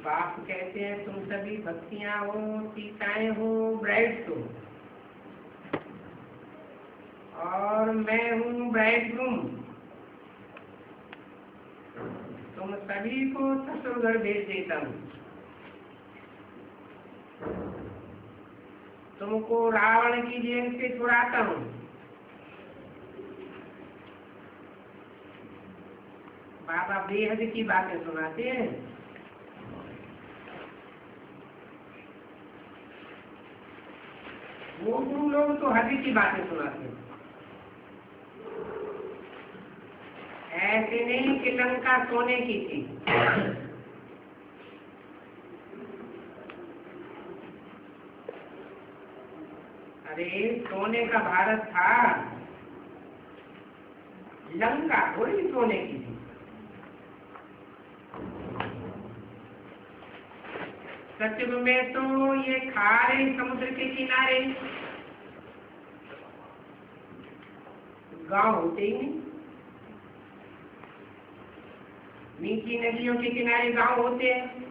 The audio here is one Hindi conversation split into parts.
बाप कहते हैं तुम सभी भक्तियां हो, सीताएं हो, ब्राइड्स हो, और मैं हूँ ब्राइडग्रूम। तुम सभी को ससुर घर भेज देता हूँ। तुमको रावण की जेल से छुड़ाता हूँ। बाबा बेहद की बातें सुनाते हैं। वो गुरु लोग तो हद की बातें सुनाते हैं। ऐसे नहीं कि लंका सोने की थी। अरे सोने का भारत था, लंका थोड़ी सोने की थी। सच में तो ये खारे समुद्र के किनारे गांव होते ही नहीं। मीठी नदियों के किनारे गांव होते हैं।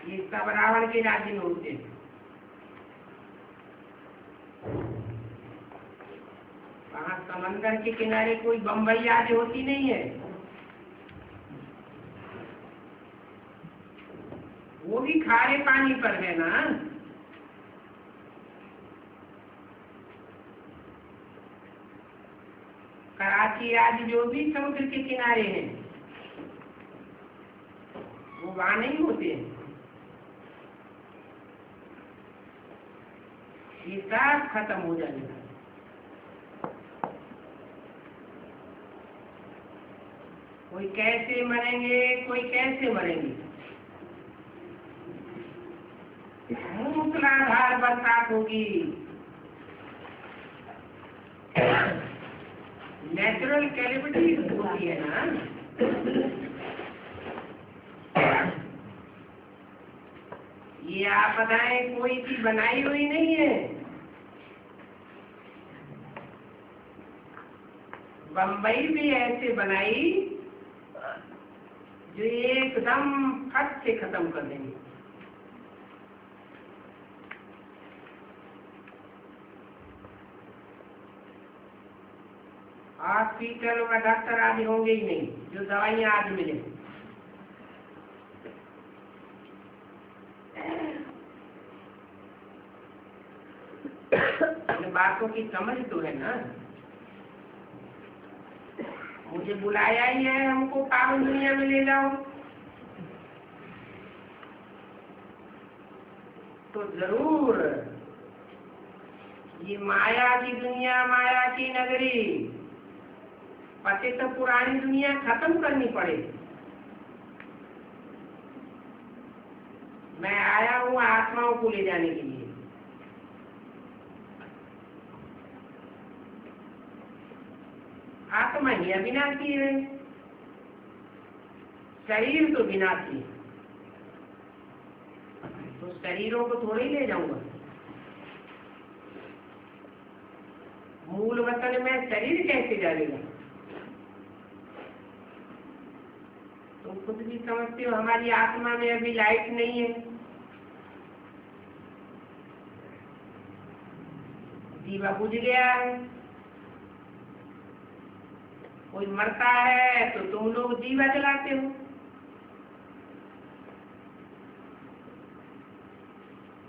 ये सब रावण के राज्य में होते हैं। वहां समंदर के किनारे कोई बम्बई आदि होती नहीं है। वो भी खारे पानी पर है ना। कराची आदि जो भी समुद्र के किनारे हैं वो वहां नहीं होते हैं। ये सब खत्म हो जाएगा। कोई कैसे मरेंगे, कोई कैसे मरेंगे। मूसलाधार बरसात होगी। नेचुरल कैलेमिटी होती है ना। ये आपदाएं कोई की बनाई हुई नहीं है। बम्बई भी ऐसे बनाई जो एकदम फट से खत्म कर देंगे। हॉस्पिटल और डॉक्टर आदि होंगे ही नहीं जो दवाइयां आज मिले। इन बातों की समझ तो है ना। मुझे बुलाया ही है हमको पावन दुनिया में ले जाओ, तो जरूर ये माया की दुनिया, माया की नगरी, पते तो पुरानी दुनिया खत्म करनी पड़ेगी। मैं आया हूँ आत्माओं को ले जाने के लिए। आत्मा ही अविनाशी है, शरीर तो विनाशी है। तो शरीरों को थोड़े ही ले जाऊंगा। मूल वतन में शरीर कैसे जाएगा। तुम खुद भी समझते हो हमारी आत्मा में अभी लाइट नहीं है। दीवा बुझ गया है। कोई मरता है तो तुम लोग दीवा जलाते हो।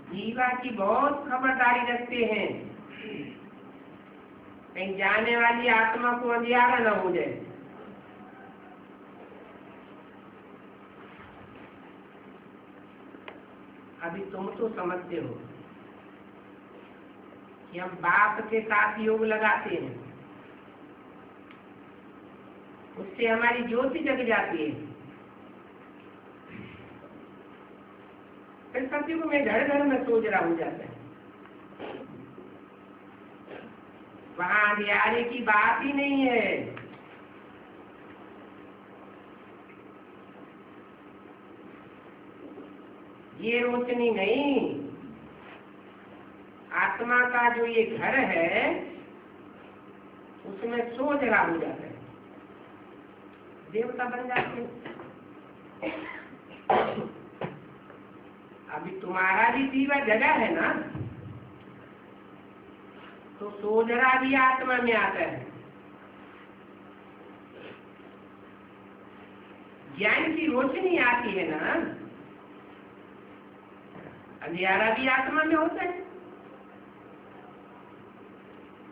दीवा की बहुत खबरदारी रखते हैं, कहीं जाने वाली आत्मा को अंधियारा न हो जाए। अभी तुम तो समझते हो कि हम बाप के साथ योग लगाते हैं, उससे हमारी ज्योति जग जाती है। फिर सत्य को मैं घर घर में सोच रहा हो जाता है। वहां अंधियारे की बात ही नहीं है। ये रोशनी नहीं, आत्मा का जो ये घर है उसमें सोझरा हो जाता है, देवता बन जाते हैं। अभी तुम्हारा भी जीवा जगह है ना, तो सोझरा भी आत्मा में आता है, ज्ञान की रोशनी आती है ना, अंधियारा भी आत्मा में होता है।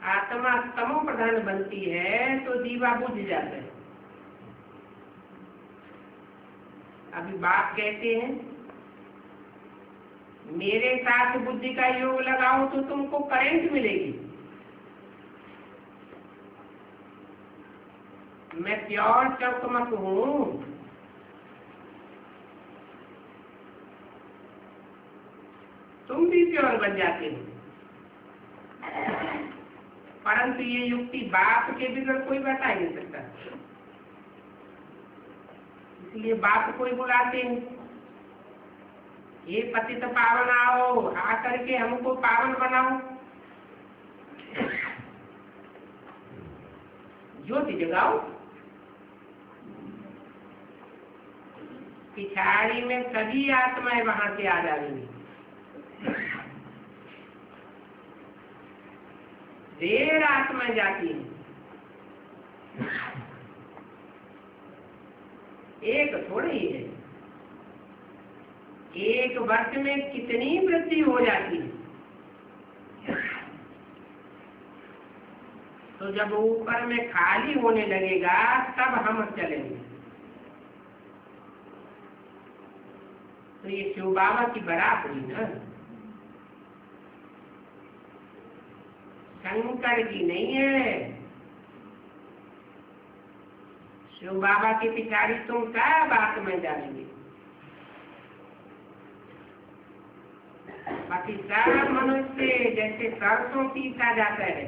आत्मा तमो प्रधान बनती है तो दीवा बुझ जाता है। अभी बाप कहते हैं मेरे साथ बुद्धि का योग लगाओ तो तुमको करंट मिलेगी। मैं प्योर चमकमक हूं, तुम भी प्योर बन जाते हो। परंतु ये युक्ति बाप के बिगड़ कोई बता ही नहीं सकता, इसलिए बाप को ही बुलाते हैं, ये पतित पावन आओ, आकर के हमको पावन बनाओ, ज्योति जगाओ। पिछाड़ी में सभी आत्माएं वहां से आ जाएंगी। देर आत्माएं जाती हैं, एक थोड़ी ही है, एक वर्ष में कितनी वृद्धि हो जाती है। तो जब ऊपर में खाली होने लगेगा तब हम चलेंगे। तो ये शिव बाबा की बारात हुई ना, शंकर की नहीं है। शिव बाबा के पिछाड़ी तुम क्या बात में जानेंगे। बाकी सब मनुष्य जैसे सरसों पीसा जाता है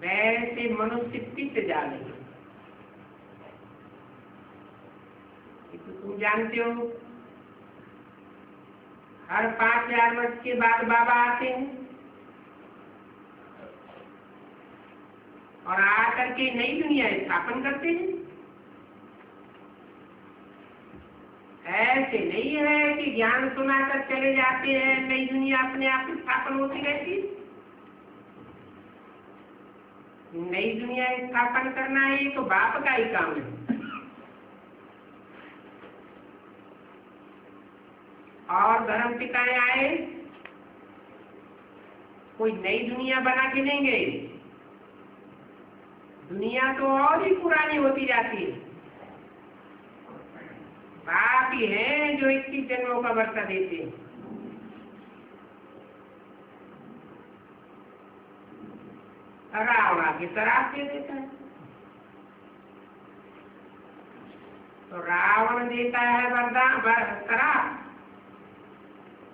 वैसे मनुष्य पिट जानेंगे। तो तुम जानते हो हर 5000 वर्ष के बाद बाबा आते हैं और आकर के नई दुनिया स्थापन करते हैं। ऐसे नहीं है कि ज्ञान सुनाकर चले जाते हैं, नई दुनिया अपने आप स्थापन होती रहती। नई दुनिया स्थापन करना है तो बाप का ही काम है। और धर्म पिताएं आए, कोई नई दुनिया बना के नहीं गए, दुनिया तो और ही पुरानी होती जाती है। बाप ही हैं जो 21 जन्मों का वर्षा देते हैं। रावण आके शराब दे देता है, तो रावण देता है वरदान शराब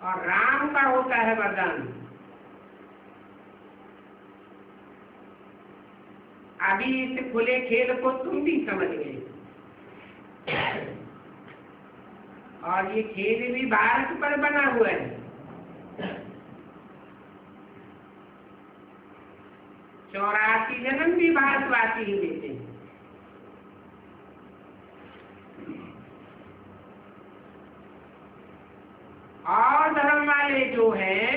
और राम का होता है वरदान। अभी इस खुले खेल को तुम भी समझ गए और ये खेल भी भारत पर बना हुआ है। 84 जन्म भी भारतवासी ही देते हैं। और धर्म वाले जो हैं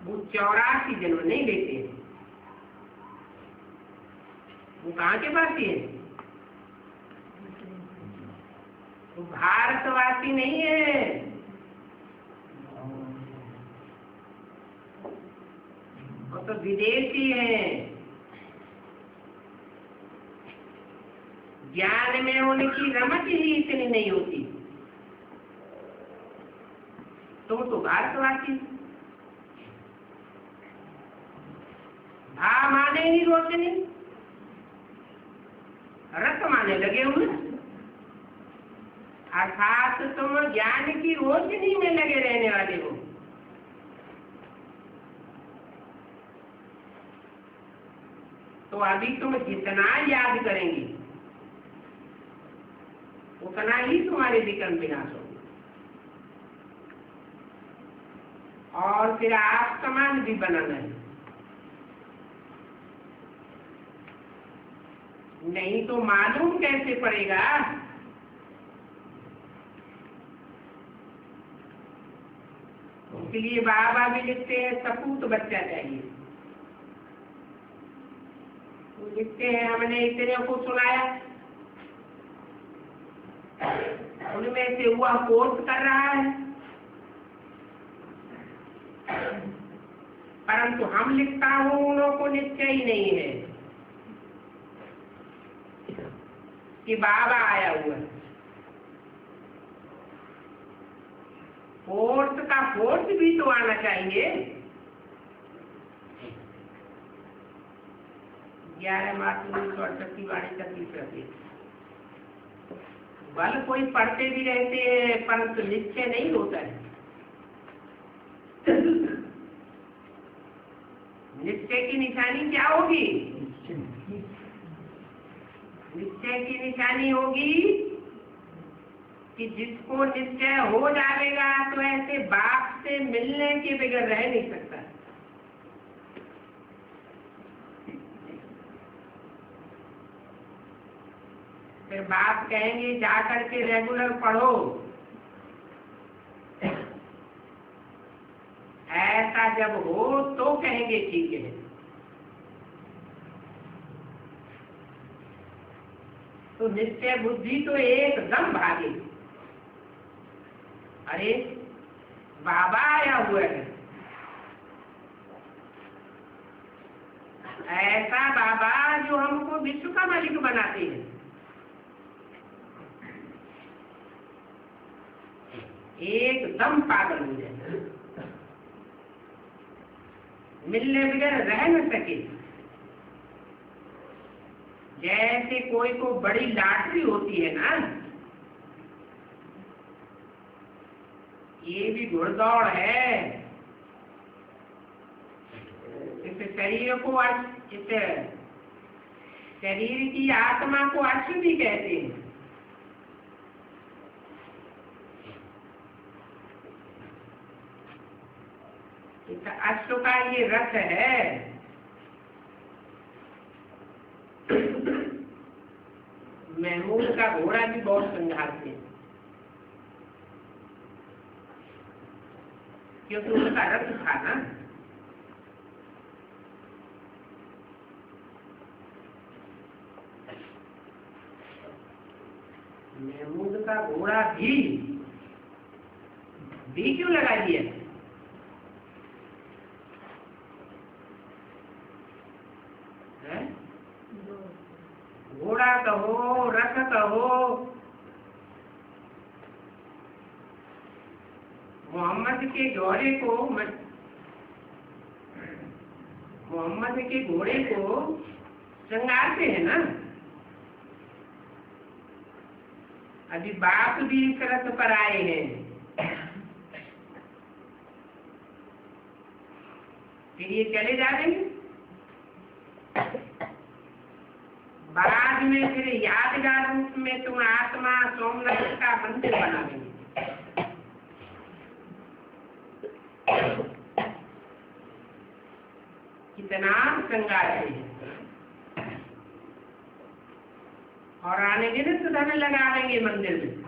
वो 84 जन्म नहीं लेते हैं। वो कहाँ के वासी है? वो भारतवासी नहीं है, वो तो विदेशी है। ज्ञान में उनकी रमत ही इतनी नहीं होती। तुम तो भारतवासी। भा माने ही रोशनी, रस माने लगे हुए, अर्थात तुम ज्ञान की रोशनी में लगे रहने वाले हो। तो अभी तुम जितना याद करेंगे उतना ही तुम्हारे विक्रम विनाश होगा। और फिर आप समान भी बनाना है, नहीं तो मालूम कैसे पड़ेगा। उसके लिए बाबा भी लिखते हैं सपूत बच्चा चाहिए। तो लिखते हैं हमने इतने को सुनाया, उनमें से हुआ कोर्स कर रहा है, परंतु हम लिखता हूं उन को निश्चय ही नहीं है कि बाबा आया हुआ है। फोर्स का फोर्स भी तो आना चाहिए। 11 मार्च 1968 की वाणी तकलीफ रहती है। बल कोई पढ़ते भी रहते हैं परंतु निश्चय नहीं होता है। निश्चय की निशानी क्या होगी? निश्चय की निशानी होगी कि जिसको निश्चय हो जाएगा तो ऐसे बाप से मिलने के बगैर रह नहीं सकता। फिर बाप कहेंगे जाकर के रेगुलर पढ़ो, ऐसा जब हो तो कहेंगे ठीक है। तो निश्चय बुद्धि तो एकदम भागे। अरे बाबा आया हुआ है, ऐसा बाबा जो हमको विश्व का मालिक बनाते हैं। एकदम पागल हो जाए, मिलने बगैर रह न सके। जैसे कोई को बड़ी लॉटरी होती है ना, ये भी घुड़दौड़ है। इस शरीर को इस शरीर की आत्मा को अश्व भी कहते हैं। इस अश्व का ये रथ है। महमूद का घोड़ा भी बहुत संघाते हैं, क्योंकि उनका रथ था ना। महमूद का घोड़ा भी क्यों लगा दिया? घोड़ा कहो, रथ कहो, मोहम्मद के घोड़े को श्रृंगारते हैं ना। अभी बाप भी इस रथ पर आए हैं, फिर ये चले जाएंगे। बाद में फिर यादगार रूप में तुम आत्मा सोमनाथ का मंदिर बना देंगे। कितना श्रृंगार है। और आने के लिए तो धन लगा देंगे मंदिर में।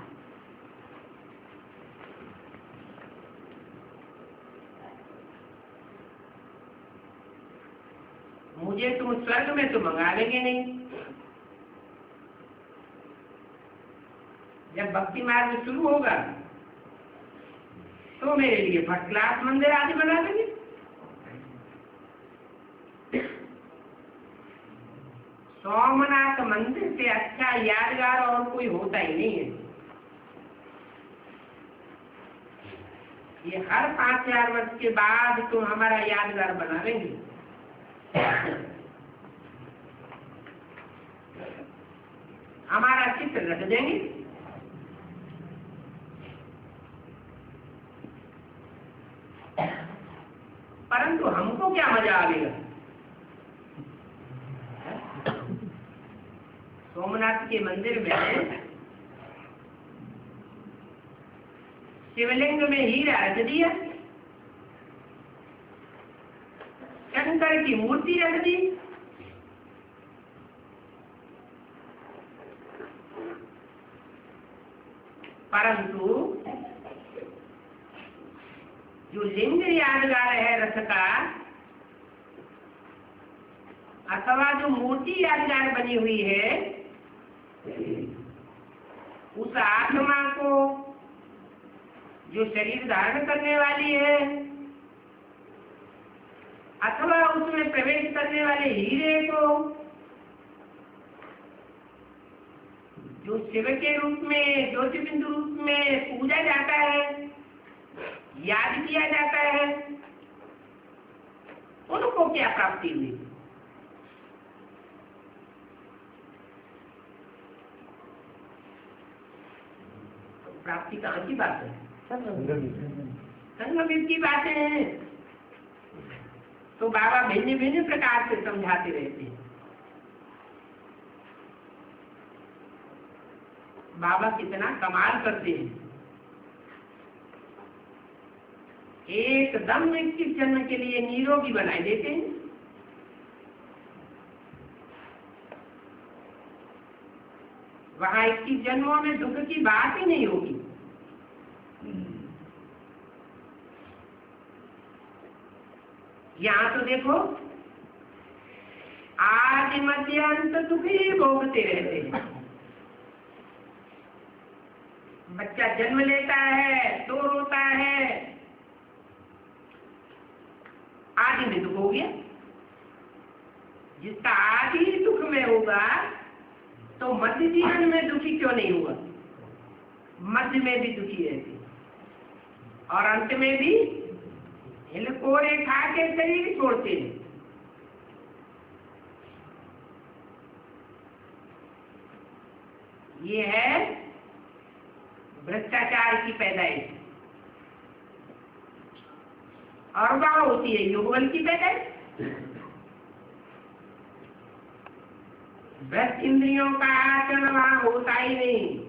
मुझे तुम स्वर्ग में तो मंगा लेंगे नहीं। जब भक्ति मार्ग शुरू होगा तो मेरे लिए फर्स्ट क्लास मंदिर आदि बना देंगे। सोमनाथ मंदिर से अच्छा यादगार और कोई होता ही नहीं है। ये हर 5000 वर्ष के बाद तुम हमारा यादगार बना लेंगे। हमारा चित्र रख देंगे। परंतु हमको क्या मजा आएगा? सोमनाथ के मंदिर में शिवलिंग में हीरा रख दिया, की मूर्ति रख दी। परंतु जो लिंग यादगार है रथ का, अथवा जो मूर्ति यादगार बनी हुई है, उस आत्मा को जो शरीर धारण करने वाली है, अथवा उसमें प्रवेश करने वाले हीरे को जो शिव के रूप में, ज्योतिबिंदु रूप में पूजा जाता है, याद किया जाता है, उनको क्या प्राप्ति हुई? प्राप्ति कहाँ की बात है? संगम की बातें हैं। तो बाबा भिन्न भिन्न प्रकार से समझाते रहते हैं। बाबा कितना कमाल करते हैं। एकदम 21 जन्म के लिए निरोगी बनाए देते हैं। वहां 21 जन्मों में दुख की बात ही नहीं होगी। यहाँ तो देखो, आदि मध्य अंत दुख ही भोगते रहते हैं। बच्चा जन्म लेता है तो रोता है, आदि में दुख हो गया। जिसका आदि दुख में होगा तो मध्य जीवन में दुखी क्यों नहीं हुआ? मध्य में भी दुखी रहती और अंत में भी हिलकोरे खा के शरीर छोड़ते हैं। ये है भ्रष्टाचार की पैदाइश। और वहां होती है युगल की पैदाइश। भ्रष्ट इंद्रियों का आचरण वहां होता ही नहीं।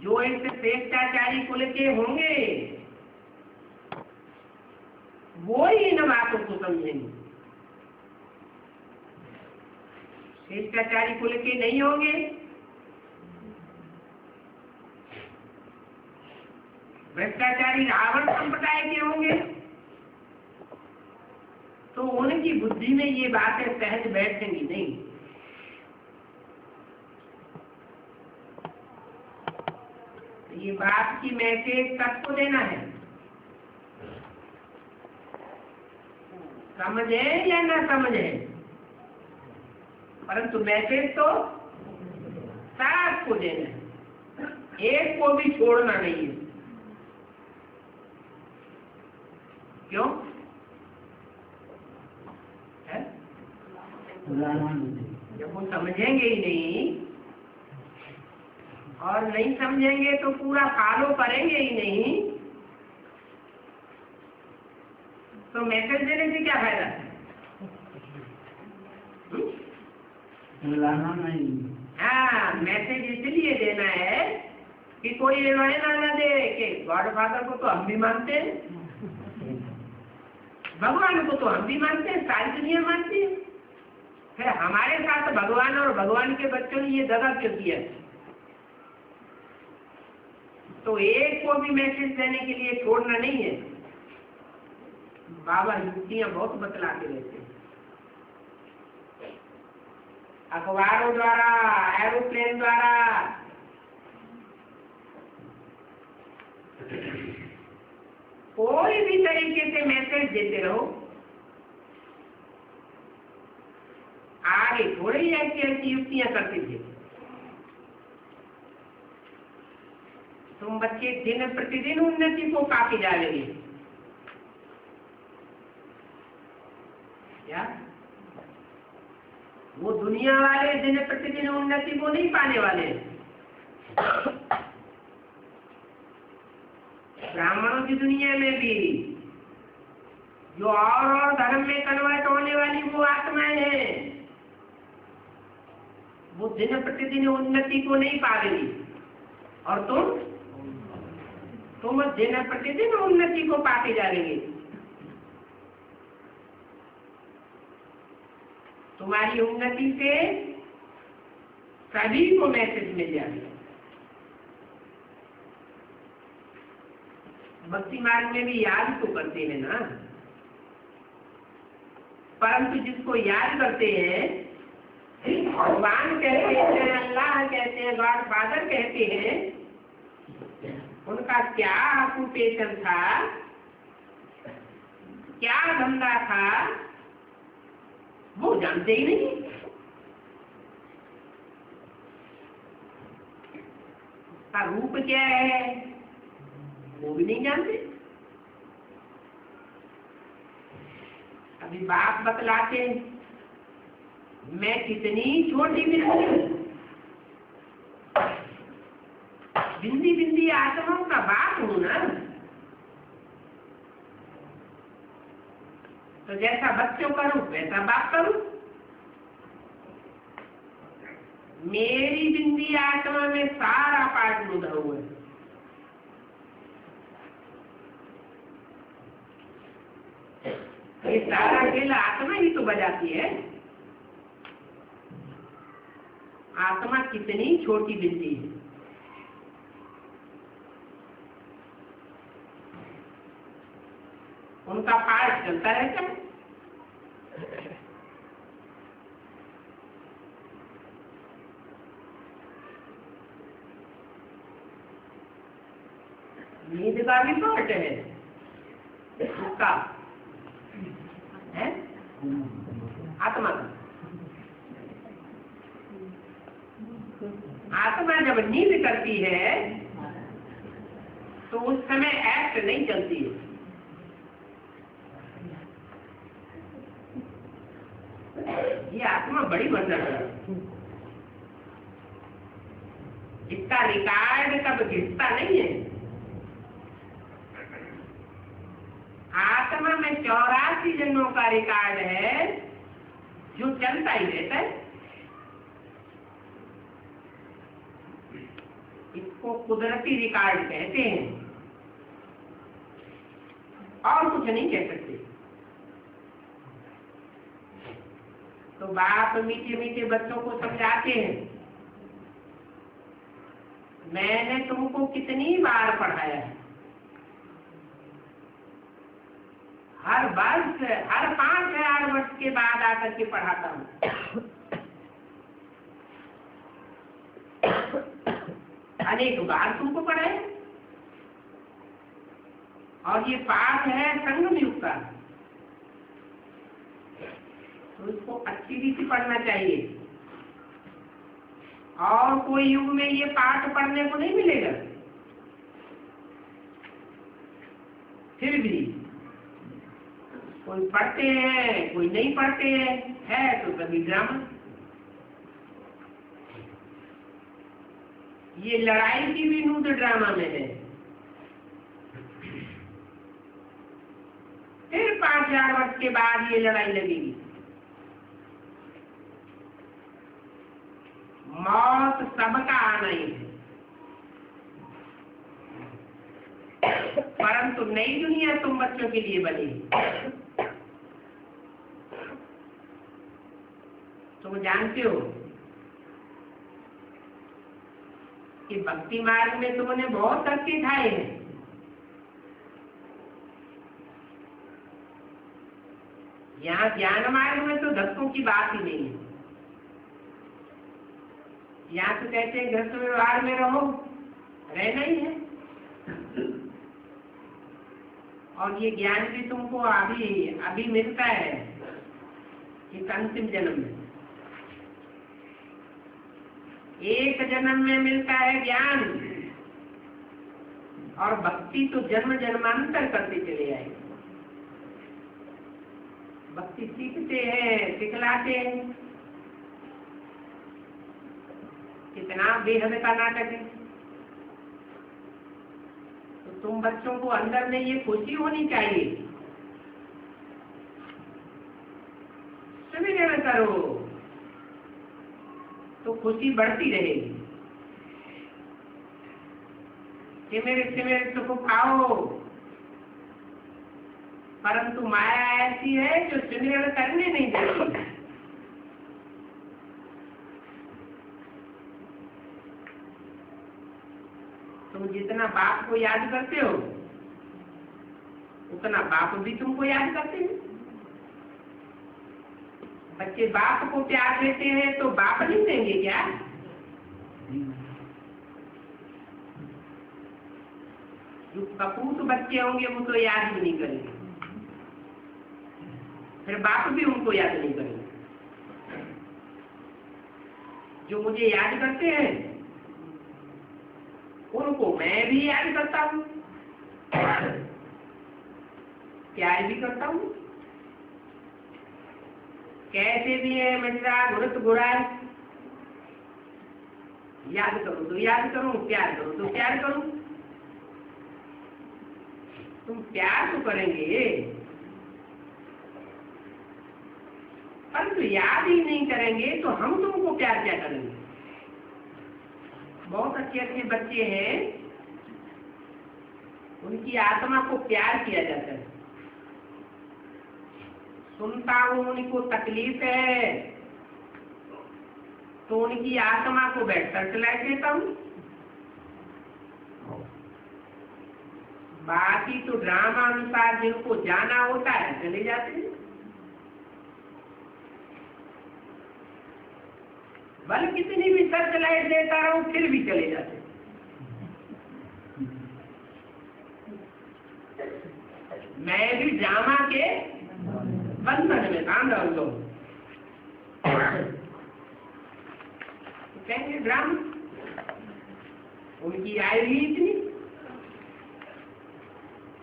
जो इस श्रेष्ठाचारी कुल के होंगे वो ही इन बातों को समझेंगे। श्रेष्ठाचारी कुल के नहीं होंगे, भ्रष्टाचारी रावण संप्रदाय के होंगे, तो उनकी बुद्धि में ये बातें सहज बैठेंगी नहीं। ये बात की मैसेज सबको देना है, समझे या ना समझे, परंतु मैसेज तो सबको देना है, एक को भी छोड़ना नहीं है। क्यों है? जब वो समझेंगे ही नहीं और नहीं समझेंगे तो पूरा फॉलो करेंगे ही नहीं, तो मैसेज देने से क्या फायदा है? नहीं। हाँ, मैसेज इसलिए देना है कि कोई ये ना दे कि गॉड फादर को तो हम भी मानते हैं, भगवान को तो हम भी मानते हैं, सारी दुनिया मानती है, फिर हमारे साथ भगवान और भगवान के बच्चों ने ये दगा क्यों किया? तो एक को भी मैसेज देने के लिए छोड़ना नहीं है। बाबा युक्तियां बहुत बतलाते रहते हैं, अखबारों द्वारा, एरोप्लेन द्वारा, कोई भी तरीके से मैसेज देते रहो। आगे थोड़ी ही ऐसी युक्तियां करते थे। तुम बच्चे दिन प्रतिदिन उन्नति को पाके जाएंगे क्या? वो दुनिया वाले दिन प्रतिदिन उन्नति को नहीं पाने वाले। ब्राह्मणों की दुनिया में भी जो और धर्म में कन्वर्ट होने वाली वो आत्माएं हैं, वो दिन प्रतिदिन उन्नति को नहीं पाएंगी। और तुम तुम दिन प्रतिदिन उन्नति को पाते जा रहे, तुम्हारी उन्नति से सभी को मैसेज मिल जाएगा। भक्ति मार्ग में भी याद तो करते हैं ना, परंतु जिसको याद करते हैं, भगवान कहते हैं, अल्लाह कहते हैं, गॉड फादर कहते हैं, उनका क्या ऑक्यूपेशन था, क्या धंधा था, वो जानते ही नहीं। उसका रूप क्या है वो भी नहीं जानते। अभी बाप बतलाते, मैं कितनी छोटी बिंदी बिंदी आत्माओं का बाप हूं ना। तो जैसा बच्चों करूं वैसा बाप करूं। मेरी बिंदी आत्मा में सारा पाठ मुद्दा हुआ है। ये सारा खेल आत्मा ही तो बजाती है। आत्मा कितनी छोटी बिंदी है। उनका पाठ चलता रहता है। नींद का भी पाठ है उसका, है आत्मा का। आत्मा जब नींद करती है तो उस समय एक्ट नहीं चलती है। ये आत्मा बड़ी बंधन है। इसका रिकॉर्ड कब घिसता नहीं है। आत्मा में 84 जन्मों का रिकॉर्ड है जो चलता ही रहता है। इसको कुदरती रिकॉर्ड कहते हैं और कुछ नहीं कह सकते। तो बाप मीठे मीठे बच्चों को समझाते हैं, मैंने तुमको कितनी बार पढ़ाया है। हर वर्ष, हर 5000 वर्ष के बाद आकर के पढ़ाता हूँ। अनेक बार तुमको पढ़ाया। और ये पाठ है संगम युग का, तो इसको अच्छी रीति पढ़ना चाहिए। और कोई युग में ये पाठ पढ़ने को नहीं मिलेगा। फिर भी कोई पढ़ते हैं, कोई नहीं पढ़ते हैं, है तो कभी ड्रामा। ये लड़ाई की भी नूत ड्रामा में है। फिर 5000 वर्ष के बाद ये लड़ाई लगेगी। मौत सबका आना ही है, परंतु नई दुनिया तुम बच्चों के लिए बनेगी। तुम जानते हो कि भक्ति मार्ग में तुमने बहुत धक्के खाए हैं। यहाँ ज्ञान मार्ग में तो धक्कों की बात ही नहीं है। यहाँ तो कहते हैं गृहस्थ व्यवहार में रहो, रहना ही है। और ये ज्ञान भी तुमको अभी मिलता है, इस अंतिम जन्म में। एक जन्म में मिलता है ज्ञान, और भक्ति तो जन्म जन्मांतर करते चले आए। भक्ति सीखते हैं, सिखलाते हैं। कितना बेहद का नाटक है। तो तुम बच्चों को अंदर में ये खुशी होनी चाहिए, सुमिरन करो तो खुशी बढ़ती रहेगी। सिमर सिमर सुख पाओ, परंतु माया ऐसी है जो सिमरन करने नहीं देती। तुम जितना बाप को याद करते हो उतना बाप भी तुमको याद करते हैं। बच्चे बाप को प्यार देते हैं तो बाप नहीं देंगे क्या? जो कपूत बच्चे होंगे वो तो याद भी नहीं करेंगे, फिर बाप भी उनको याद नहीं करेंगे। जो मुझे याद करते हैं उनको मैं भी याद करता हूँ, प्यार भी करता हूँ। कैसे भी है मित्रा घुरत घुराए, याद करो तो याद करूं, प्यार करो तो प्यार करूं। तुम प्यार तो करेंगे परंतु याद ही नहीं करेंगे तो हम तुमको प्यार क्या करेंगे? बहुत अच्छे अच्छे बच्चे हैं, उनकी आत्मा को प्यार किया जाता है। सुनता हूं उनको तकलीफ है तो उनकी आत्मा को बैठकर चला देता हूं। बाकी तो ड्रामा अनुसार जिनको जाना होता है चले जाते हैं, बल कितनी भी सर्च लाइट देता रहूं फिर भी चले जाते हैं। मैं भी ड्रामा के बंधन में काम रहा हूं। कहेंगे ड्रामा, उनकी आयु ही इतनी,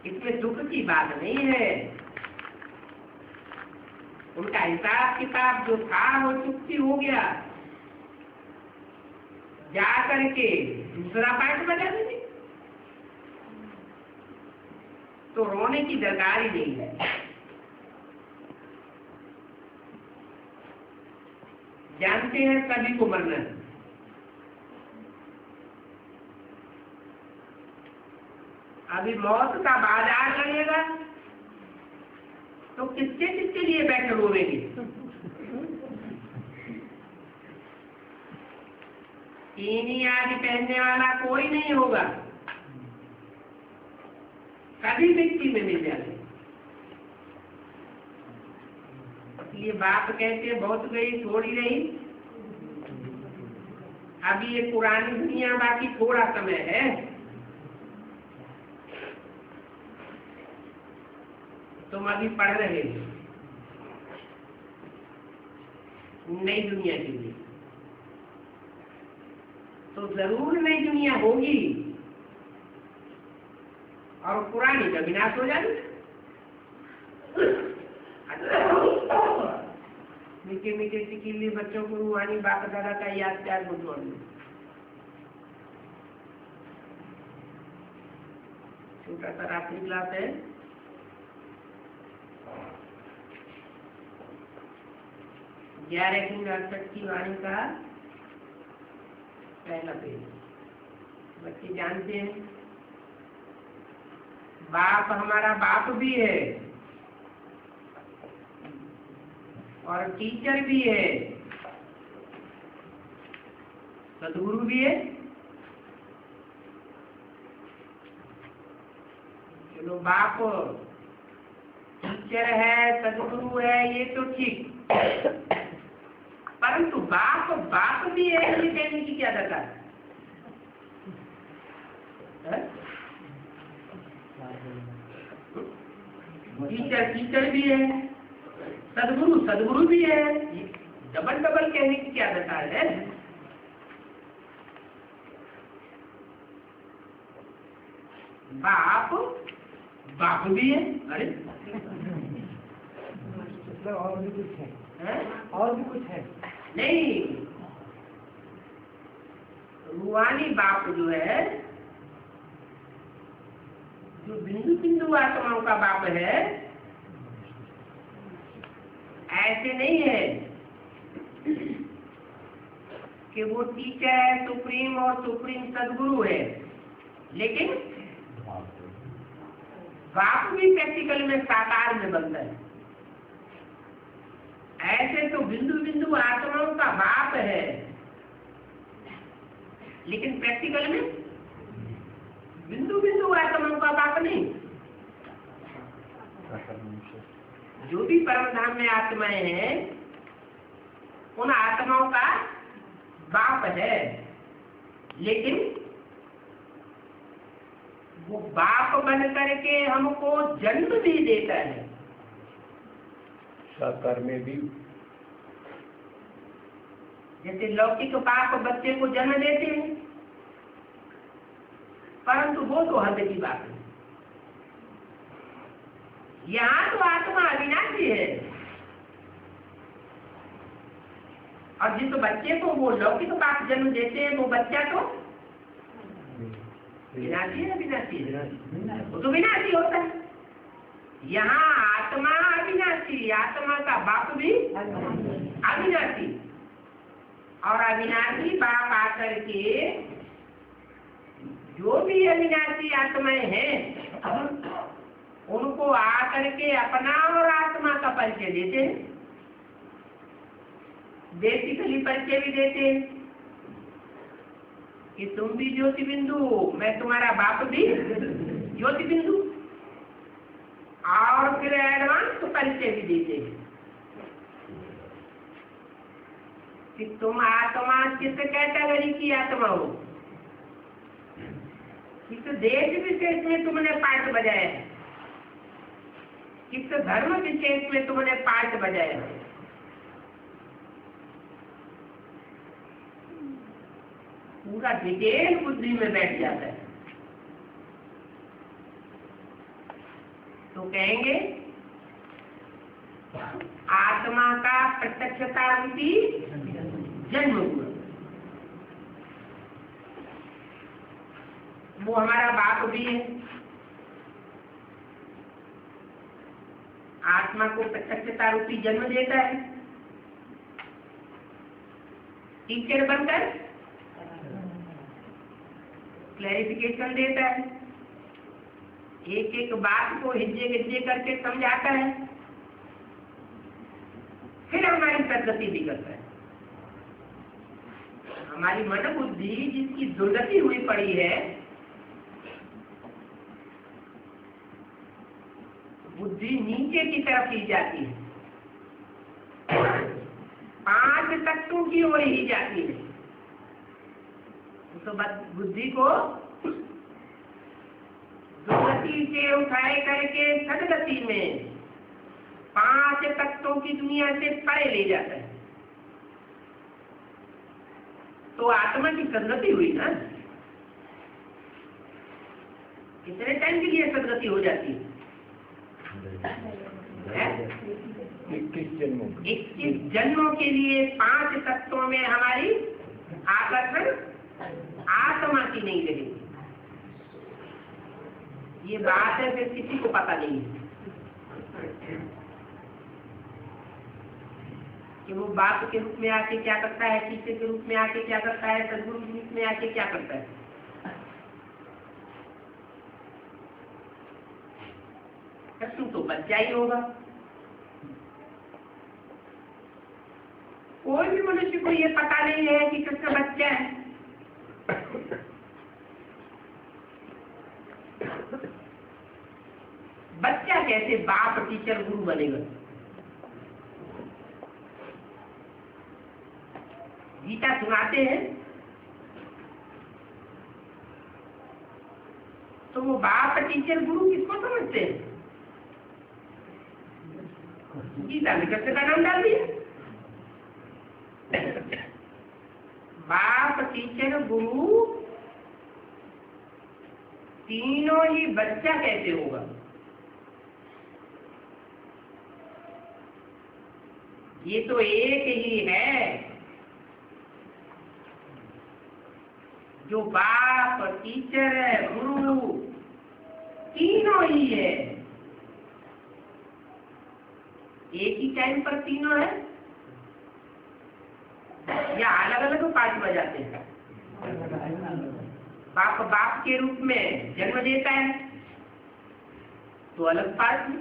इसमें दुख की बात नहीं है। उनका हिसाब किताब जो था वो चुप्पी हो गया, जा करके दूसरा पार्ट बजा देंगे तो रोने की दरकार ही नहीं है। जानते हैं सभी को मरना है, अभी मौत का बाजार लगेगा तो किसके किसके लिए बैठे रोवेंगे? चीनी आदि पहनने वाला कोई नहीं होगा, कभी मिट्टी में मिल जाए। इसलिए बाप कहते बहुत गई थोड़ी रही, अभी ये पुरानी दुनिया बाकी थोड़ा समय है। तुम अभी पढ़ रहे हो नई दुनिया के लिए, तो जरूर नई दुनिया होगी और पुरानी का विनाश हो जाएगी। मीठे मीठे सिकीले बच्चों को रूहानी बाप दादा का याद प्यार बुझवा दो। छोटा सा रात्रि क्लास है, ग्यारह की 68 की वाणी का पहला पेज। बच्चे जानते हैं बाप हमारा बाप भी है और टीचर भी है, सदगुरु भी है। चलो बाप टीचर है सदगुरु है ये तो ठीक, परंतु बाप बाप भी है ये कहने की क्या दरकार है? टीचर टीचर भी है, सदगुरु सदगुरु भी है, डबल डबल कहने की क्या दरकार है? बाप बाप भी है। अरे और भी कुछ है, और भी कुछ है नहीं, रूहानी बाप जो है, जो बिंदु बिंदु आत्माओं का बाप है, ऐसे नहीं है कि वो टीचर है सुप्रीम और सुप्रीम सदगुरु है। लेकिन बाप भी प्रैक्टिकल में साकार में बनता है। ऐसे तो बिंदु बिंदु आत्माओं का बाप है, लेकिन प्रैक्टिकल में बिंदु बिंदु आत्माओं का बाप नहीं। जो भी परम धाम में आत्माएं हैं उन आत्माओं का बाप है, लेकिन वो बाप बन करके हमको जन्म भी देता है। साकार में भी जैसे लौकिक बाप बच्चे को जन्म देते हैं, परंतु वो तो हद की बात है। यहाँ तो आत्मा अविनाशी है, और जिस बच्चे को वो लौकिक बाप जन्म देते हैं वो बच्चा तो विनाशी है। विनाशी है, वो तो विनाशी होता है। यहाँ आत्मा अविनाशी, आत्मा का बाप भी अविनाशी, और अविनाशी बाप आकर के जो भी अविनाशी आत्माएं हैं उनको आकर के अपना और आत्मा का परिचय देते हैं। बेसिकली परिचय भी देते हैं कि तुम भी ज्योति बिंदु, मैं तुम्हारा बाप भी ज्योति बिंदु, और फिर एडवांस तो परिचय भी देते हैं कि तुम आत्मा किस कैटेगरी की आत्मा हो, किस देश विशेष में तुमने पार्ट बजाया है, किस धर्म विशेष में तुमने पार्ट बजाया है। पूरा डिटेल बुद्धि में बैठ जाता है। तो कहेंगे आत्मा का प्रत्यक्षता रूपी जन्म हुआ, वो हमारा बाप भी है। आत्मा को प्रत्यक्षता रूपी जन्म देता है, टीचर बनकर क्लैरिफिकेशन देता है, एक एक बात को हिज्जे हिज्जे करके समझाता है, फिर हमारी सदगति भी करता है। हमारी मन बुद्धि जिसकी दुर्गति हुई पड़ी है, बुद्धि नीचे की तरफ ही जाती है, 5 तत्वों की ओर ही जाती है। तो बुद्धि को दुर्गति से उठाए करके सदगति में 5 तत्वों की दुनिया से परे ले जाता है। तो आत्मा की सदगति हुई ना। कितने टाइम के लिए सदगति हो जाती है? 21 जन्मों के लिए 5 तत्वों में हमारी आकर्षण आत्मा की नहीं रहेगी। ये बात है, फिर किसी को पता नहीं है कि वो बाप के रूप में आके क्या करता है, टीचर के रूप में आके क्या करता है, सदगुरु के रूप में आके क्या करता है। प्रश्न तो बच्चा ही होगा। कोई भी मनुष्य को ये पता नहीं है कि किसका बच्चा है। बच्चा कैसे बाप टीचर गुरु बनेगा? गीता सुनाते हैं तो वो बाप टीचर गुरु किसको समझते हैं? गीता में कृष्ण का नाम डाल दिया। बाप टीचर गुरु तीनों ही बच्चा कैसे होगा? ये तो एक ही है जो बाप टीचर गुरु तीनों ही है। एक ही टाइम पर तीनों है या अलग अलग पार्ट बजाते हैं? बाप बाप के रूप में जन्म देता है तो अलग बात है।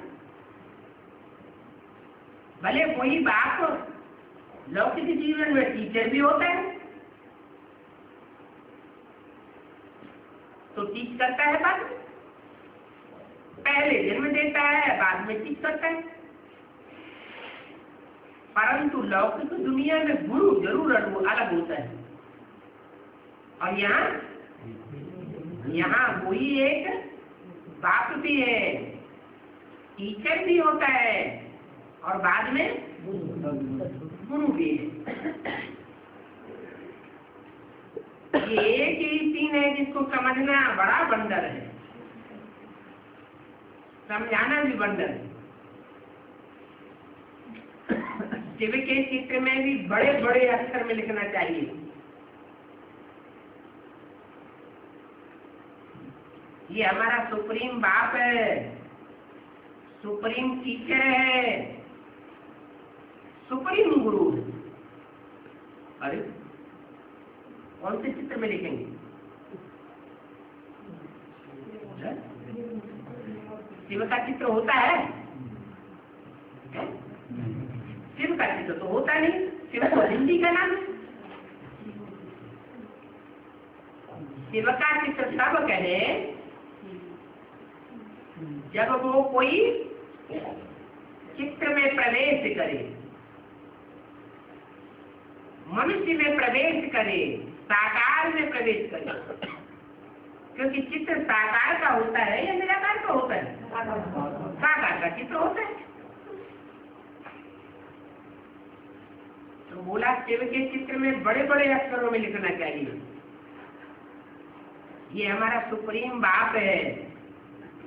भले कोई बाप लौकिक जीवन में टीचर भी होता है तो टीच करता है, बाद में पहले जन्म देता है बाद में टीच करता है। परंतु लौकिक दुनिया में गुरु जरूर अलग होता है। और यहाँ कोई एक बाप भी है, टीचर भी होता है और बाद में गुरु भी है। ये एक ही सीन है जिसको समझना बड़ा बंदर है, समझाना भी बंदर है। शिव के चित्र में भी बड़े बड़े अक्षर में लिखना चाहिए। ये हमारा सुप्रीम बाप है, सुप्रीम टीचर है, सुप्रीम गुरु है। अरे कौन से चित्र में लिखेंगे? शिव का चित्र होता है? शिव का चित्र तो होता नहीं। शिव को हिंदी का नाम है। शिव का चित्र तब कहे जब वो कोई चित्र में प्रवेश करे, मनुष्य में प्रवेश करे, साकार में प्रवेश करे। क्योंकि चित्र साकार का होता है या निराकार का होता है? साकार का चित्र होता है। तो बोला शिव के चित्र में बड़े बड़े अक्षरों में लिखना चाहिए। ये हमारा सुप्रीम बाप है,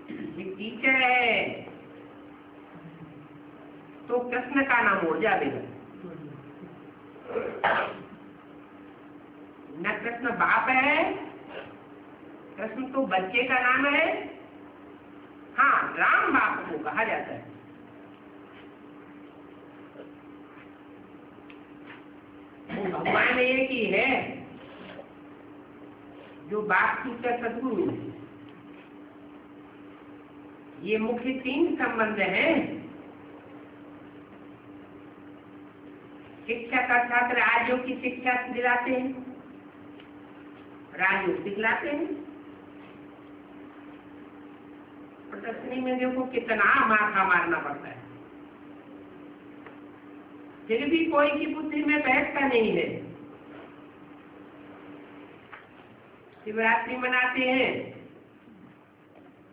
ये टीचर है। तो कृष्ण का नाम हो जाएगा। न कृष्ण बाप है, कृष्ण तो बच्चे का नाम है। हाँ, राम बाप को कहा जाता है। भगवान एक ही है जो बाप टीचर सदगुरु है। ये मुख्य 3 संबंध हैं। शिक्षक अर्थात राजयोग की शिक्षा दिलाते हैं, राजयोग सिखलाते हैं। प्रदर्शनी में देखो कितना माथा मारना पड़ता है, फिर भी कोई की बुद्धि में बैठता नहीं है। शिवरात्रि मनाते हैं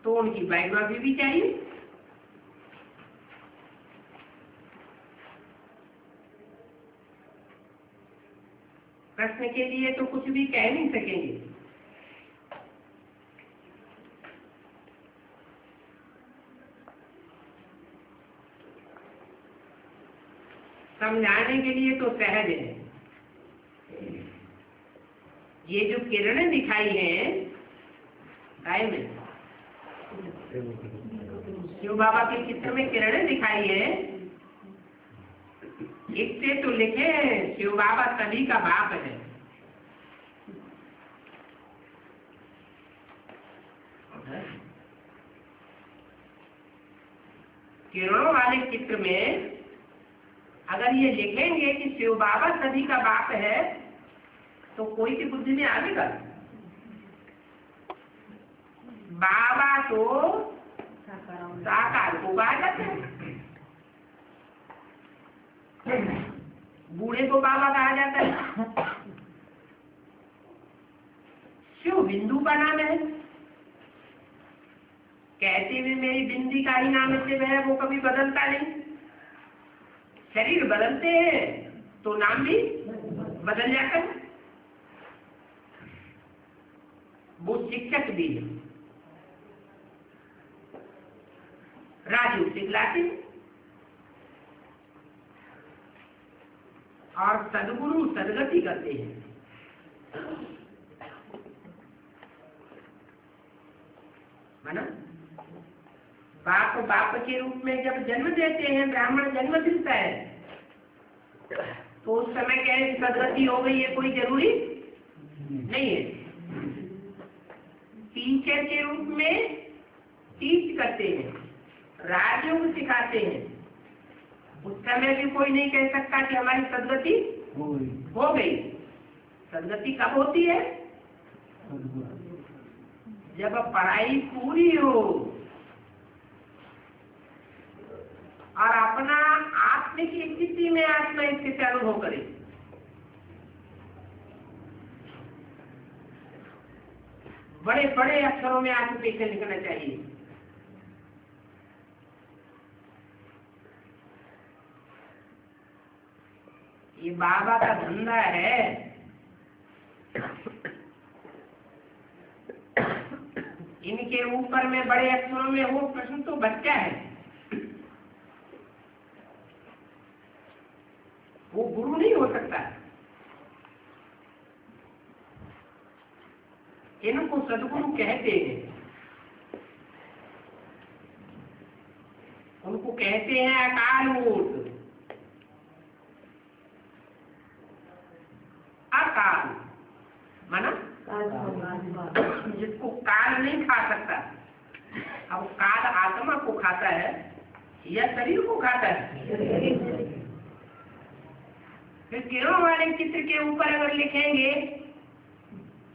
तो उनकी बायोग्राफी भी चाहिए। प्रश्न के लिए तो कुछ भी कह नहीं सकेंगे। समझाने के लिए तो सहज है। ये जो किरणें दिखाई हैं गाय में, शिव बाबा के चित्र में किरणें दिखाई है, इससे तो लिखे शिव बाबा सभी का बाप है। किरणों वाले चित्र में अगर ये लिखेंगे कि शिव बाबा सभी का बाप है तो कोई की बुद्धि में आएगा? बाबा तो साकार को कहा जाता है, बूढ़े को बाबा कहा जाता है। शिव बिंदु का नाम है। कहते हुए मेरी बिंदी का ही नाम शिव है, वो कभी बदलता नहीं। शरीर बदलते हैं तो नाम भी बदल जाता है। वो शिक्षक भी है, राजू सिखलाते और सदगुरु सदगति करते हैं। है ना? बाप बाप के रूप में जब जन्म देते हैं, ब्राह्मण जन्म देता है, तो उस समय क्या है, सदगति हो गई है, कोई जरूरी नहीं है। टीचर के रूप में टीच करते हैं, राजयोग सिखाते हैं, उस समय भी कोई नहीं कह सकता कि हमारी सदगति हो गई। सदगति कब होती है? जब पढ़ाई पूरी हो और अपना आत्मिक स्थिति में आत्मा स्थिति अनुभव करे। बड़े बड़े अक्षरों में ऑक्यूपेशन लिखना चाहिए। ये बाबा का धंधा है। इनके ऊपर में बड़े अक्षरों में वो प्रश्न तो बच्चा है, वो गुरु नहीं हो सकता। इनको सदगुरु कहते हैं। उनको कहते हैं अकाल मूर्त। अकाल माना जिसको काल नहीं खा सकता। अब काल आत्मा को खाता है या शरीर को खाता है? फिर गिरोह वाले चित्र के ऊपर अगर लिखेंगे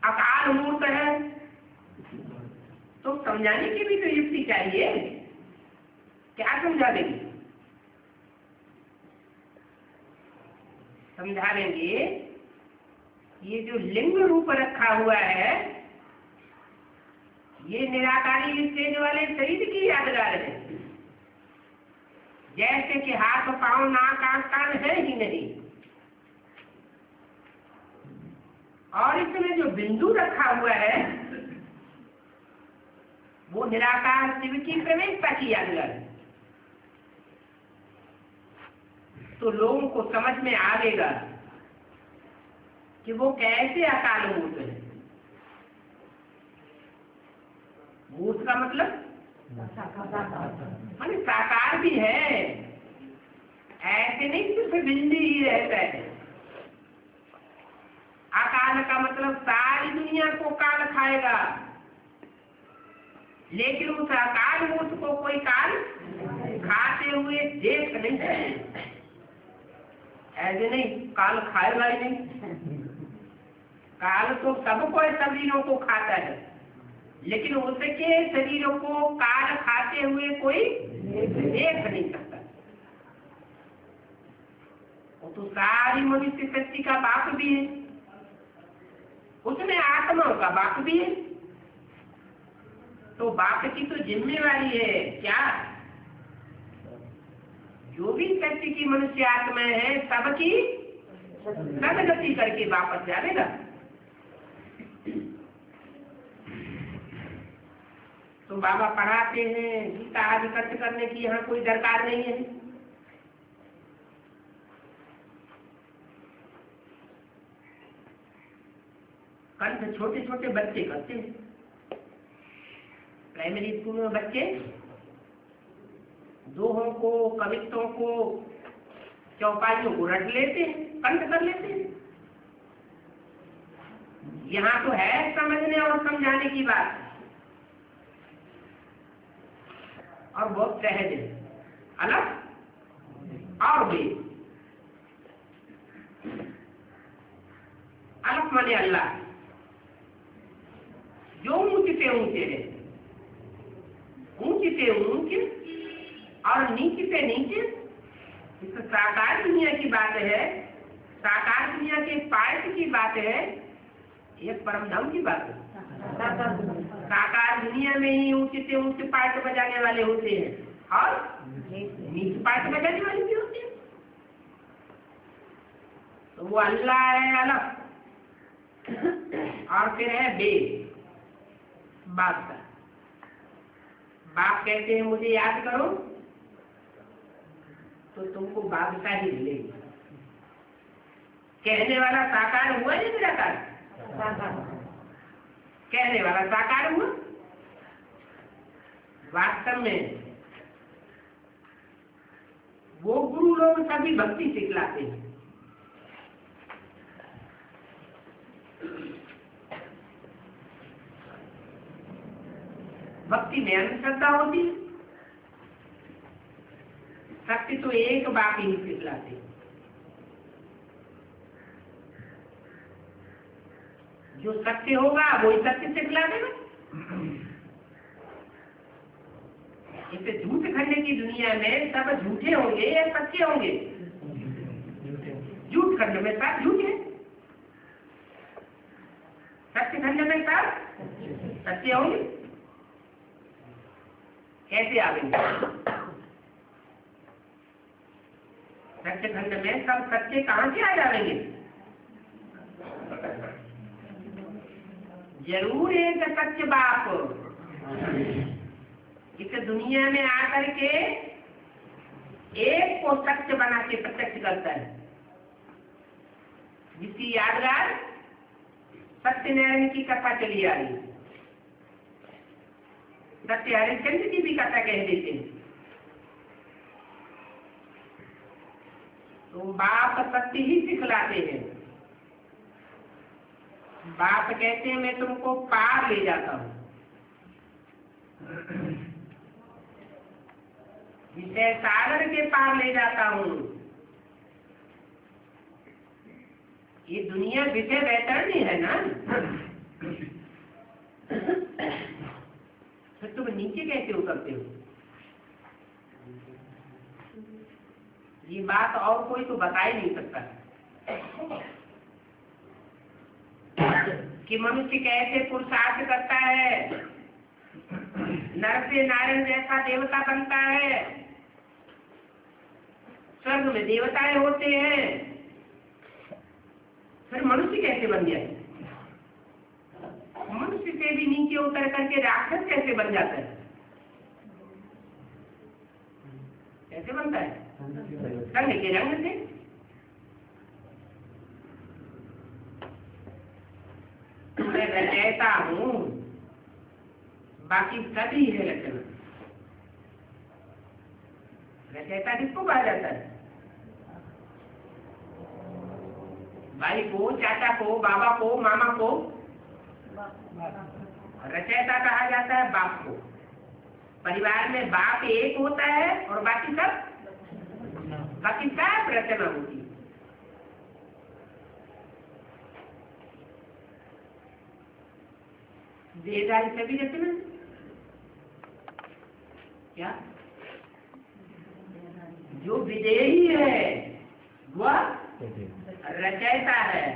अकाल मूर्त है तो समझाने की भी तो युक्ति चाहिए। क्या समझा देंगे? समझा देंगे ये जो लिंग रूप रखा हुआ है ये निराकारी स्टेज वाले शरीर की यादगार है। जैसे कि हाथ पांव नाक आंख कान है ही नहीं, और इसमें जो बिंदु रखा हुआ है वो निराकार शिव की प्रवेशता की यादगार है। तो लोगों को समझ में आएगा कि वो कैसे अकाल मूर्त है। मूर्त का मतलब माने साकार भी है, ऐसे नहीं सिर्फ बिंदी ही रहता है। अकाल का मतलब सारी दुनिया को काल खाएगा, लेकिन उस अकाल मूर्त को कोई काल खाते हुए देख नहीं सकते। ऐसे नहीं काल खाएगा ही नहीं। काल तो सबको शरीरों को खाता है, लेकिन उसके शरीरों को काल खाते हुए कोई देख नहीं सकता। वो तो सारी मनुष्य शक्ति का बाप भी है, उसमें आत्माओं का बाप भी है। तो बाप की तो जिम्मेवारी है क्या? जो भी शक्ति की मनुष्य आत्मा है सबकी सदगति करके वापस जाएगा। तो बाबा पढ़ाते हैं गीता आदि खर्च करने की यहाँ कोई दरकार नहीं है। कंठ छोटे छोटे बच्चे करते हैं। प्राइमरी स्कूल में बच्चे दोहों को, कवित्वों को, चौपाइयों को रट लेते हैं, कंठ कर लेते हैं। यहाँ तो है समझने और समझाने की बात, और बहुत सहज है। अलग और भी अलग माने अल्लाह जो ऊंचे से ऊंचे है, ऊंचे से ऊंचे और नीचे से नीचे। इस साकार दुनिया की बात है, साकार दुनिया के पार्ट की बात है, ये परम धाम की बात है। साकार दुनिया में ही ऊंचे से ऊंचे पार्ट बजाने वाले होते हैं और नीचे पार्ट बजाने वाले भी होते हैं। तो वो अल्लाह है अलग, और फिर है बेद बाप का। बाप कहते हैं मुझे याद करो तो तुमको बादशाही मिलेगी। कहने वाला साकार हुआ या निराकार? कहने वाला साकार हुआ। वास्तव में वो गुरु लोग सभी भक्ति सिखलाते हैं। भक्ति में अंधश्रद्धा होती है। सत्य तो एक बात ही सिखलाते, जो सत्य होगा वही सत्य सिखला देगा। इसे झूठ खंडे की दुनिया में सब झूठे होंगे या सच्चे होंगे? झूठ खंड में सब झूठे, सत्य खंड में सब सच्चे होंगे। कैसे आवेंगे? सत्य खंड में सब सच्चे कहां से आ जाएंगे? जरूर एक सच्चे बाप इस दुनिया में आकर के एक को सत्य बना के प्रत्यक्ष करता है, जिसकी यादगार सत्यनारायण की कथा चली आ रही। सत्य हरिश्चंद्र की भी कथा कह देते हैं। तो बाप सत्य ही सिखलाते हैं। बाप कहते हैं मैं तुमको पार ले जाता हूं, विषय सागर के पार ले जाता हूं। ये दुनिया विषय वैतरणी है ना, फिर तुम नीचे कैसे उतरते हो? ये बात और कोई तो बता ही नहीं सकता कि मनुष्य कैसे पुरुषार्थ करता है, नर से नारायण जैसा देवता बनता है, स्वर्ग में देवताएं होते हैं, फिर मनुष्य कैसे बन गया? मनुष्य से भी नीचे उतर करके राक्षस कैसे बन जाता है? कैसे बनता है? रंग के रंग से। मैं रचयिता हूं, बाकी सभी है रचना। रचयिता किसको कहा जाता है? भाई को, चाचा को, बाबा को, मामा को रचयिता कहा जाता है। बाप को। परिवार में बाप एक होता है और बाकी सब रचना होती है। देहधारी सभी रचना क्या? जो विदेही है वह रचयिता है,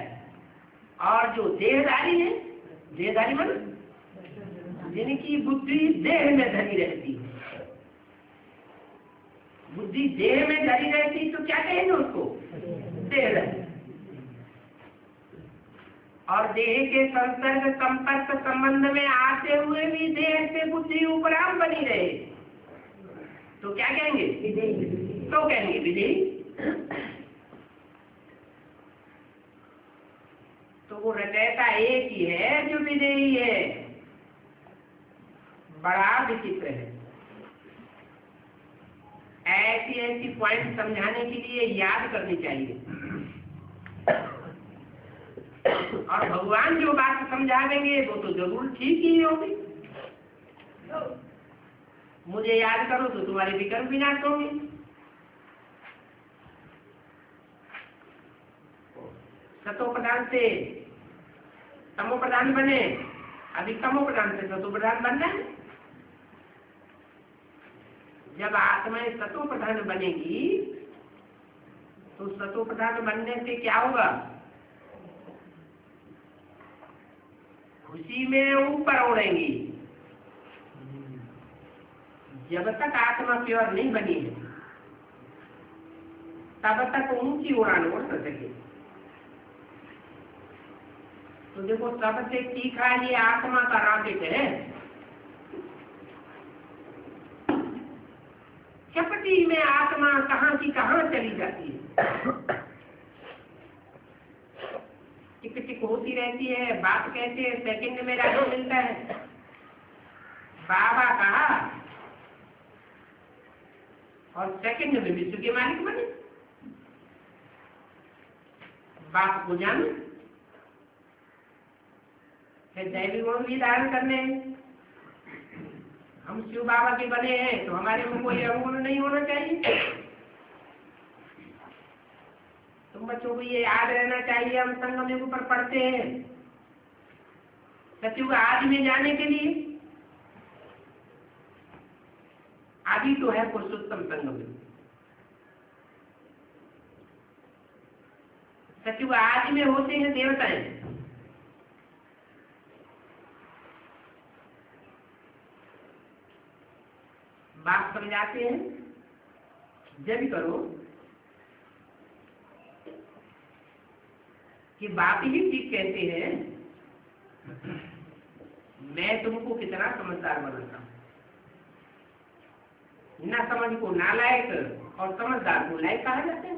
और जो देहधारी है, देहधारी मतलब जिनकी बुद्धि देह में धरी रहती है। बुद्धि देह में धरी रहती तो क्या कहेंगे उसको? देहधारी। और देह के संसर्ग संपर्क संबंध में आते हुए भी देह से बुद्धि उपराम बनी रहे तो क्या कहेंगे? तो कहेंगे विदेही। तो वो रचयिता एक ही है जो विदेही है। बड़ा विचित्र है। ऐसी ऐसी पॉइंट समझाने के लिए याद करनी चाहिए, और भगवान जो बात समझा देंगे वो तो जरूर ठीक ही होगी। मुझे याद करो तो तुम्हारे विकल्प विनाश होंगे। सतो प्रधान से तमो प्रधान बने, अभी तमो प्रधान से सतो प्रधान बनना है। जब आत्माएं सतो प्रधान बनेगी तो सतो प्रधान बनने से क्या होगा? खुशी में ऊपर उड़ेंगी। जब तक आत्मा प्योर नहीं बनी है तब तक ऊंची उड़ान उड़ सके। तो देखो सबसे तीखा ये आत्मा का रॉकेट है। चपटी में आत्मा कहां की कहां चली जाती है। टिक टिक होती रहती है। बाप कहते हैं सेकंड में राज्य मिलता है। बाबा कहा और सेकंड में विश्व के मालिक बने। बाप को जानो, फिर दैवी गुण भी धारण करने हैं। हम शिव बाबा के बने हैं तो हमारे में कोई अवगुण नहीं होना चाहिए। तुम बच्चों को ये याद रहना चाहिए, हम संगम युग पर पढ़ते हैं। सतयुग आदि में जाने के लिए आदि तो है पुरुषोत्तम संगम युग। सतयुग आदि में होते हैं देवताएं। बात समझाते हैं, जब करो कि बाप ही ठीक कहते हैं, मैं तुमको कितना समझदार बनाता हूं। ना समझ को नालायक और समझदार को लायक कहा जाता है।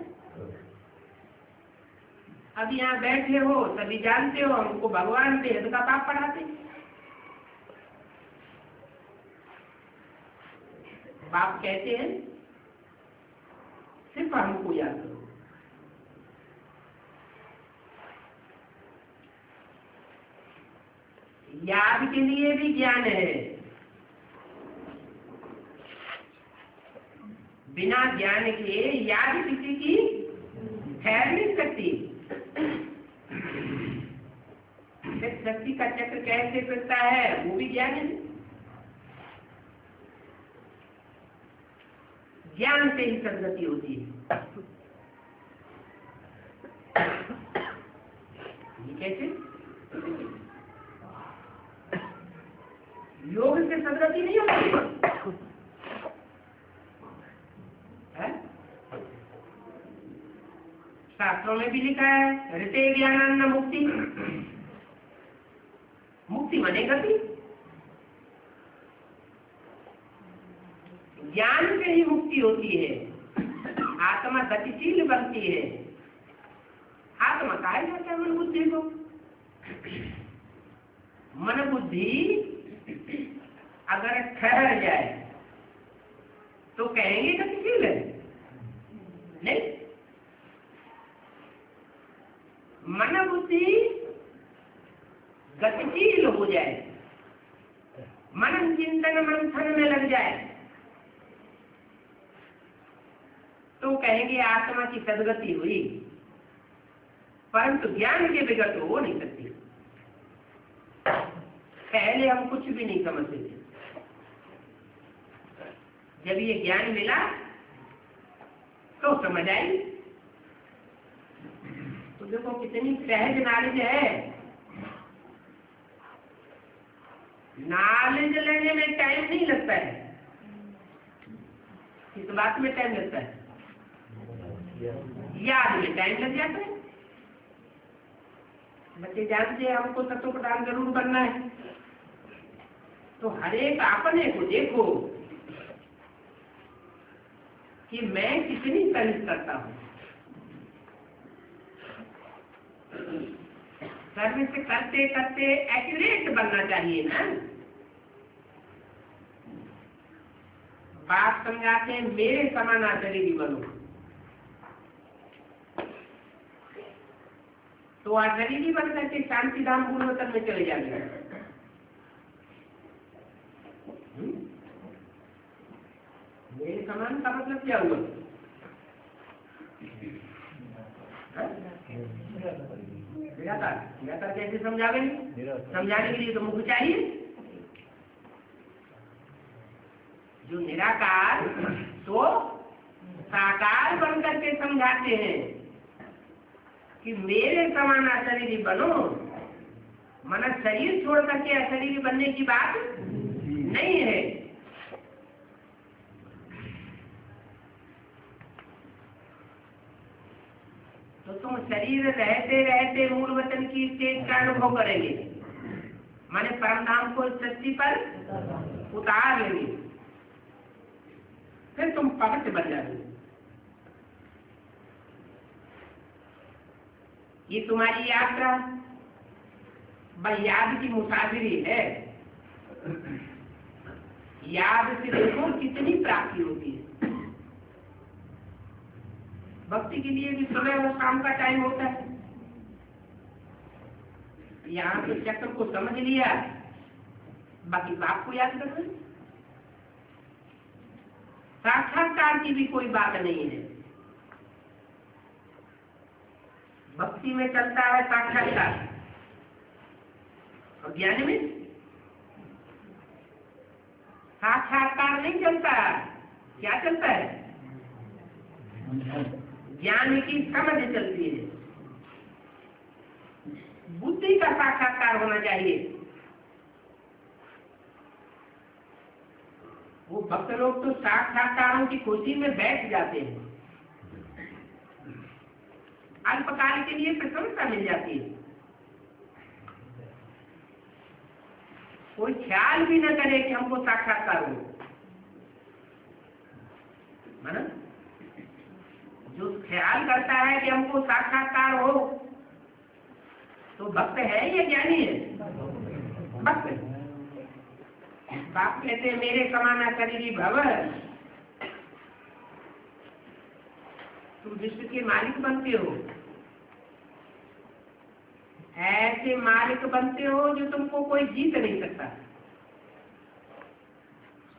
अब यहाँ बैठे हो सभी जानते हो, हमको भगवान बेहद का पाप पढ़ाते हैं। बाप कहते हैं सिर्फ हमको याद करो। याद के लिए भी ज्ञान है, बिना ज्ञान के याद किसी की ठहर नहीं सकती। शक्ति का चक्र कैसे फिरता है वो भी ज्ञान है। ज्ञान से ही सदगति होती है। ये कैसे? योग से सदगति नहीं होती है? शास्त्रों में भी लिखा है ऋते ज्ञानान्न मुक्ति। मुक्ति माने गति। ज्ञान से ही मुक्ति होती है। आत्मा गतिशील बनती है। आत्मा कहा जाता है मन बुद्धि को। मन बुद्धि अगर ठहर जाए तो कहेंगे गतिशील है? नहीं। मन बुद्धि गतिशील हो जाए, मनन चिंतन मंथन में लग जाए तो कहेंगे आत्मा की सदगति हुई। परंतु ज्ञान के बिगड़ तो हो नहीं सकती। पहले हम कुछ भी नहीं समझते थे, जब ये ज्ञान मिला तो समझ आई। तो देखो कितनी सहज नॉलेज है। नॉलेज लेने में टाइम नहीं लगता है। किस बात में टाइम लगता है? याद में टाइम लग जाता है। बच्चे जानते हैं हमको तत्व प्रधान जरूर बनना है, तो हर एक अपने को देखो कि मैं कितनी सर्विस करता हूं। सर्विस करते करते एक्यूरेट बनना चाहिए ना। बात समझाते हैं मेरे समान आचरी बनो, तो आचरी बन करके शांति धाम गुणवत्ता में चले जाएंगे। मेरे समान का मतलब क्या हुआ? निराकार कैसे समझावेंगे? समझाने के लिए तो मुख चाहिए। जो निराकार तो साकार बन करके समझाते हैं कि मेरे समान अशरीरी बनो। मन शरीर छोड़ करके अशरीरी बनने की बात नहीं है। तो तुम शरीर रहते रहते मूल वचन की स्टेज का अनुभव करेंगे, माने परम धाम को सृष्टि पर उतार लेंगे, फिर तुम पवित्र बन जाओगे। ये तुम्हारी यात्रा याद की मुसाफिरी है। याद से देखो कितनी प्राप्ति होती है। भक्ति के लिए भी सुबह और शाम का टाइम होता है। यहाँ के चक्र को समझ लिया, बाकी बाप को याद कर रहे। साक्षात्कार की भी कोई बात नहीं है। भक्ति में चलता है साक्षात्कार, और ज्ञान में साक्षात्कार नहीं चलता। क्या चलता है? ज्ञान की समझ चलती है, बुद्धि का साक्षात्कार होना चाहिए। वो भक्त लोग तो साक्षात्कारों की खुशी में बैठ जाते हैं, अल्पकाल के लिए प्रसन्नता मिल जाती है, कोई ख्याल भी न करे कि हमको साक्षात्कार हो। माना जो ख्याल करता है कि हमको साक्षात्कार हो तो भक्त है या ज्ञानी है? भक्त है। बाप कहते हैं मेरे समाना शरीरी भव, तुम विश्व के मालिक बनते हो, ऐसे मालिक बनते हो जो तुमको कोई जीत नहीं सकता,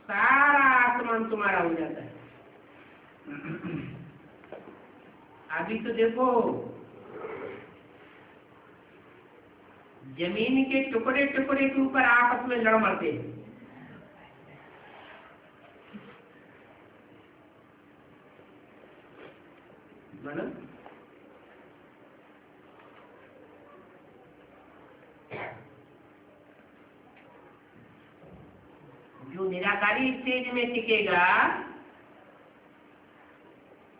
सारा आसमान तुम्हारा हो जाता है। अभी तो देखो जमीन के टुकड़े टुकड़े के ऊपर आपस में लड़ मरते हैं। जो निराकारी स्टेज में टिकेगा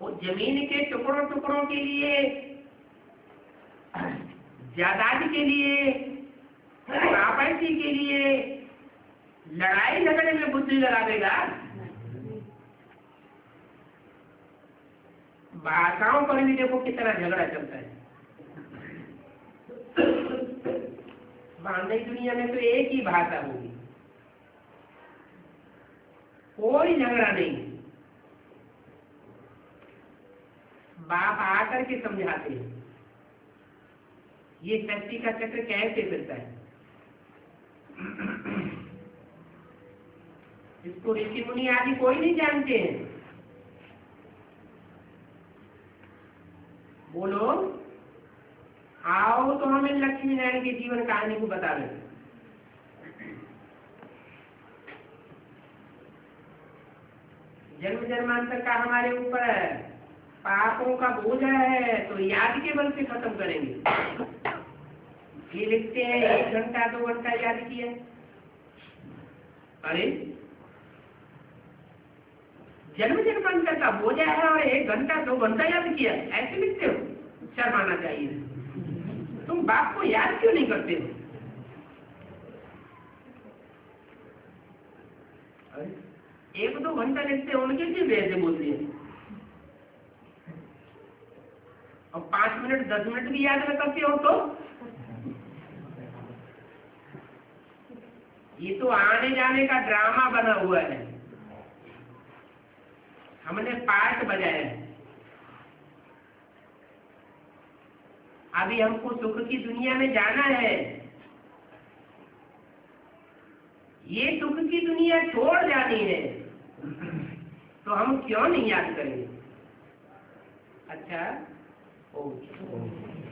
वो जमीन के टुकड़ों टुकड़ों के लिए, जायदाद के लिए, प्रॉपर्टी के लिए लड़ाई झगड़े में बुद्धि लगावेगा। भाषाओं पर भी देखो कितना झगड़ा चलता है। नई दुनिया में तो एक ही भाषा होगी, कोई झगड़ा नहीं। बाप आकर के समझाते हैं ये सृष्टि का चक्र कैसे चलता है। इसको ऋषि मुनि आदि कोई नहीं जानते हैं। बोलो आओ तो हमें लक्ष्मी नारायण के जीवन कहानी को बता दें। जन्म जन्मांतर का हमारे ऊपर पापों का बोझ है, तो याद के बल से खत्म करेंगे। ये लिखते हैं 1 घंटा 2 घंटा याद किया, अरे जन्म जन्मांतर का बोझ है और 1 घंटा 2 घंटा याद किया, ऐसे लिखते हो? शर्माना चाहिए। तुम बाप को याद क्यों नहीं करते हो? अरे 1-2 घंटा लिखते हो, उनके लिए वैसे बोलती है, और 5 मिनट 10 मिनट भी याद न करते हो तो ये तो आने जाने का ड्रामा बना हुआ है। हमने पार्ट बजाया है। अभी हमको सुख की दुनिया में जाना है, ये सुख की दुनिया छोड़ जानी है, तो हम क्यों नहीं याद करेंगे? अच्छा, ओके।